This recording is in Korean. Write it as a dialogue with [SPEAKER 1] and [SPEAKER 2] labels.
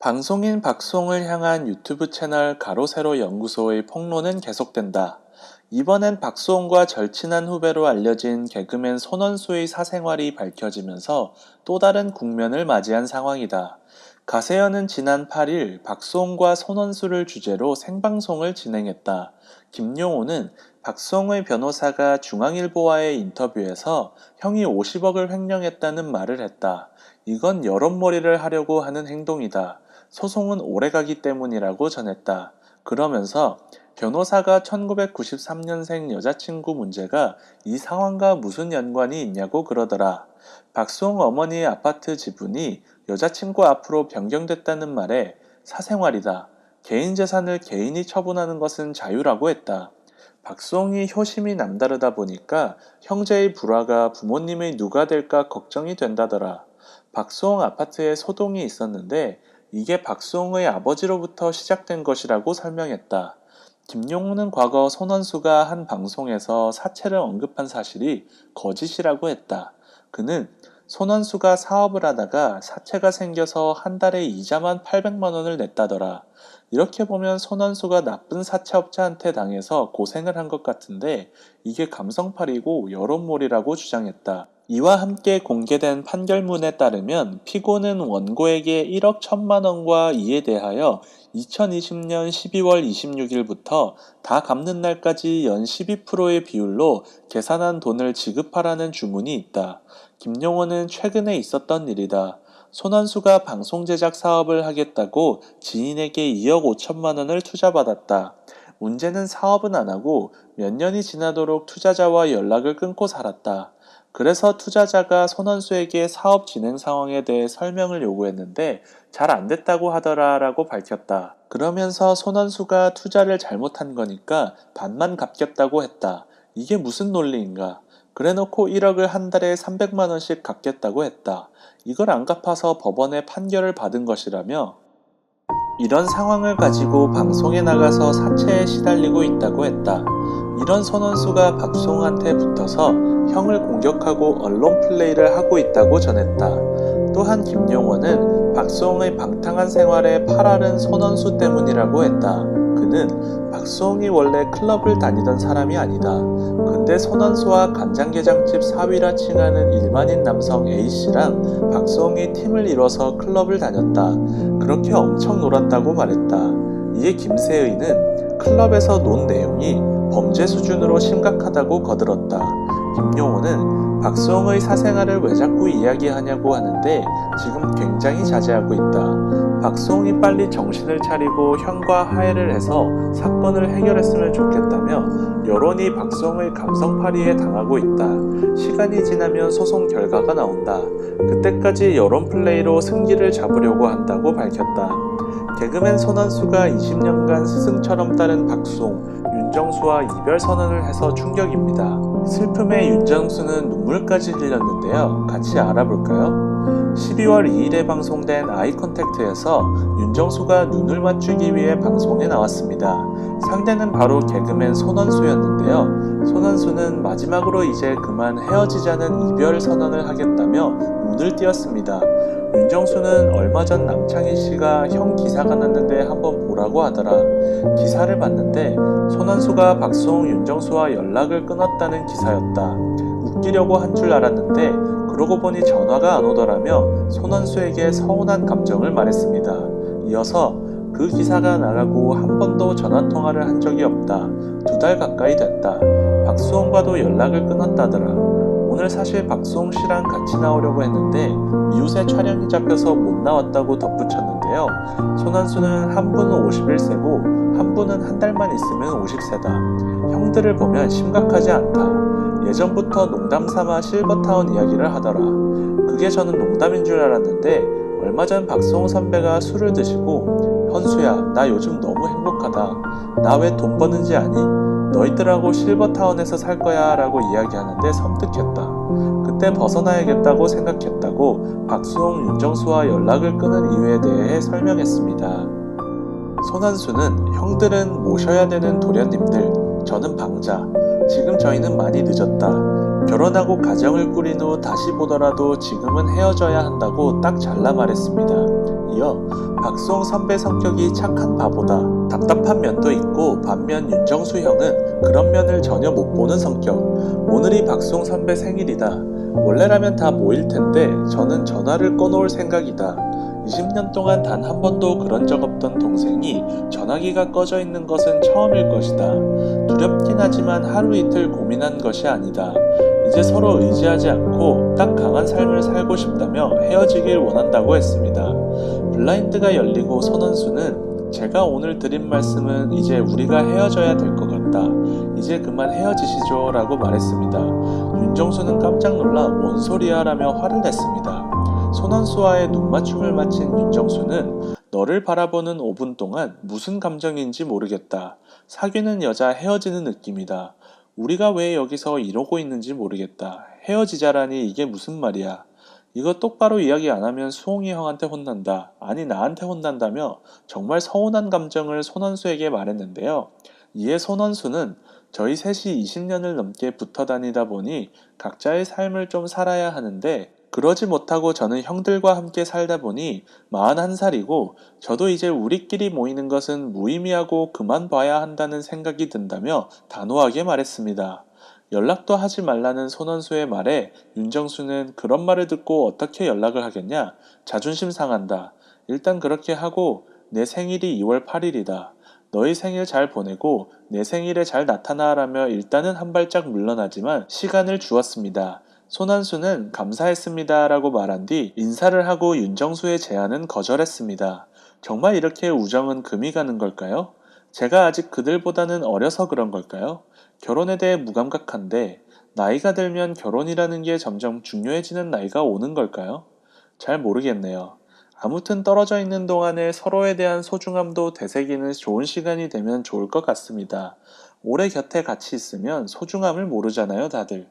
[SPEAKER 1] 방송인 박수홍을 향한 유튜브 채널 가로세로 연구소의 폭로는 계속된다. 이번엔 박수홍과 절친한 후배로 알려진 개그맨 손원수의 사생활이 밝혀지면서 또 다른 국면을 맞이한 상황이다. 가세현은 지난 8일 박수홍과 손원수를 주제로 생방송을 진행했다. 김용호는 박수홍의 변호사가 중앙일보와의 인터뷰에서 형이 50억을 횡령했다는 말을 했다. 이건 여론몰이를 하려고 하는 행동이다. 소송은 오래가기 때문이라고 전했다. 그러면서 변호사가 1993년생 여자친구 문제가 이 상황과 무슨 연관이 있냐고 그러더라. 박수홍 어머니의 아파트 지분이 여자친구 앞으로 변경됐다는 말에 사생활이다. 개인 재산을 개인이 처분하는 것은 자유라고 했다. 박수홍이 효심이 남다르다 보니까 형제의 불화가 부모님의 누가 될까 걱정이 된다더라. 박수홍 아파트에 소동이 있었는데 이게 박수홍의 아버지로부터 시작된 것이라고 설명했다. 김용호는 과거 손원수가 한 방송에서 사채를 언급한 사실이 거짓이라고 했다. 그는 손원수가 사업을 하다가 사채가 생겨서 한 달에 이자만 800만 원을 냈다더라. 이렇게 보면 손원수가 나쁜 사채업자한테 당해서 고생을 한 것 같은데 이게 감성팔이고 여론몰이라고 주장했다. 이와 함께 공개된 판결문에 따르면 피고는 원고에게 1억 1천만 원과 이에 대하여 2020년 12월 26일부터 다 갚는 날까지 연 12%의 비율로 계산한 돈을 지급하라는 주문이 있다. 김용호는 최근에 있었던 일이다. 손원수가 방송 제작 사업을 하겠다고 지인에게 2억 5천만 원을 투자받았다. 문제는 사업은 안 하고 몇 년이 지나도록 투자자와 연락을 끊고 살았다. 그래서 투자자가 손원수에게 사업 진행 상황에 대해 설명을 요구했는데 잘 안 됐다고 하더라라고 밝혔다. 그러면서 손원수가 투자를 잘못한 거니까 반만 갚겠다고 했다. 이게 무슨 논리인가? 그래놓고 1억을 한 달에 300만 원씩 갚겠다고 했다. 이걸 안 갚아서 법원에 판결을 받은 것이라며 이런 상황을 가지고 방송에 나가서 사채에 시달리고 있다고 했다. 이런 손원수가 박수홍한테 붙어서 형을 공격하고 언론 플레이를 하고 있다고 전했다. 또한 김용호는 박수홍의 방탕한 생활에 팔아른 손원수 때문이라고 했다. 그는 박수홍이 원래 클럽을 다니던 사람이 아니다. 근데 손원수와 간장게장집 사위라 칭하는 일반인 남성 A씨랑 박수홍이 팀을 이뤄서 클럽을 다녔다. 그렇게 엄청 놀았다고 말했다. 이에 김세의는 클럽에서 논 내용이 범죄 수준으로 심각하다고 거들었다. 김용호는 박수홍의 사생활을 왜 자꾸 이야기하냐고 하는데 지금 굉장히 자제하고 있다. 박수홍이 빨리 정신을 차리고 형과 화해를 해서 사건을 해결했으면 좋겠다며 여론이 박수홍의 감성팔이에 당하고 있다. 시간이 지나면 소송 결과가 나온다. 그때까지 여론 플레이로 승기를 잡으려고 한다고 밝혔다. 개그맨 손원수가 20년간 스승처럼 따른 박수홍, 윤정수와 이별 선언을 해서 충격입니다. 슬픔에 윤정수는 눈물까지 흘렸는데요. 같이 알아볼까요? 12월 2일에 방송된 아이컨택트에서 윤정수가 눈을 맞추기 위해 방송에 나왔습니다. 상대는 바로 개그맨 손원수였는데요. 손원수는 마지막으로 이제 그만 헤어지자는 이별 선언을 하겠다며 운을 띄웠습니다. 윤정수는 얼마 전 남창희 씨가 형 기사가 났는데 한번 보라고 하더라. 기사를 봤는데 손원수가 박수홍, 윤정수와 연락을 끊었다는 기사였다. 웃기려고 한 줄 알았는데 그러고 보니 전화가 안 오더라며 손원수에게 서운한 감정을 말했습니다. 이어서 그 기사가 나가고 한 번도 전화통화를 한 적이 없다. 2달 가까이 됐다. 박수홍과도 연락을 끊었다더라. 오늘 사실 박수홍 씨랑 같이 나오려고 했는데 미우새 촬영이 잡혀서 못 나왔다고 덧붙였는데요. 손원수는 한 분은 51세고 한 분은 한 달만 있으면 50세다. 형들을 보면 심각하지 않다. 예전부터 농담삼아 실버타운 이야기를 하더라. 그게 저는 농담인 줄 알았는데 얼마 전 박수홍 선배가 술을 드시고 현수야, 나 요즘 너무 행복하다. 나 왜 돈 버는지 아니? 너희들하고 실버타운에서 살 거야 라고 이야기하는데 섬뜩했다. 그때 벗어나야겠다고 생각했다고 박수홍, 윤정수와 연락을 끊은 이유에 대해 설명했습니다. 손원수는 형들은 모셔야 되는 도련님들, 저는 방자. 지금 저희는 많이 늦었다. 결혼하고 가정을 꾸린 후 다시 보더라도 지금은 헤어져야 한다고 딱 잘라 말했습니다. 이어 박수홍 선배 성격이 착한 바보다. 답답한 면도 있고 반면 윤정수 형은 그런 면을 전혀 못 보는 성격. 오늘이 박수홍 선배 생일이다. 원래라면 다 모일 텐데 저는 전화를 꺼놓을 생각이다. 20년 동안 단 한 번도 그런 적 없던 동생이 전화기가 꺼져 있는 것은 처음일 것이다. 두렵긴 하지만 하루 이틀 고민한 것이 아니다. 이제 서로 의지하지 않고 딱 강한 삶을 살고 싶다며 헤어지길 원한다고 했습니다. 블라인드가 열리고 손원수는 제가 오늘 드린 말씀은 이제 우리가 헤어져야 될 것 같다. 이제 그만 헤어지시죠 라고 말했습니다. 윤정수는 깜짝 놀라 뭔 소리야 라며 화를 냈습니다. 손원수와의 눈맞춤을 마친 윤정수는 너를 바라보는 5분 동안 무슨 감정인지 모르겠다. 사귀는 여자 헤어지는 느낌이다. 우리가 왜 여기서 이러고 있는지 모르겠다. 헤어지자라니 이게 무슨 말이야. 이거 똑바로 이야기 안 하면 수홍이 형한테 혼난다. 아니 나한테 혼난다며 정말 서운한 감정을 손원수에게 말했는데요. 이에 손원수는 저희 셋이 20년을 넘게 붙어 다니다 보니 각자의 삶을 좀 살아야 하는데 그러지 못하고 저는 형들과 함께 살다 보니 41살이고 저도 이제 우리끼리 모이는 것은 무의미하고 그만 봐야 한다는 생각이 든다며 단호하게 말했습니다. 연락도 하지 말라는 손원수의 말에 윤정수는 그런 말을 듣고 어떻게 연락을 하겠냐? 자존심 상한다. 일단 그렇게 하고 내 생일이 2월 8일이다. 너희 생일 잘 보내고 내 생일에 잘 나타나라며 일단은 한 발짝 물러나지만 시간을 주었습니다. 손한수는 감사했습니다 라고 말한 뒤 인사를 하고 윤정수의 제안은 거절했습니다. 정말 이렇게 우정은 금이 가는 걸까요? 제가 아직 그들보다는 어려서 그런 걸까요? 결혼에 대해 무감각한데 나이가 들면 결혼이라는 게 점점 중요해지는 나이가 오는 걸까요? 잘 모르겠네요. 아무튼 떨어져 있는 동안에 서로에 대한 소중함도 되새기는 좋은 시간이 되면 좋을 것 같습니다. 오래 곁에 같이 있으면 소중함을 모르잖아요, 다들.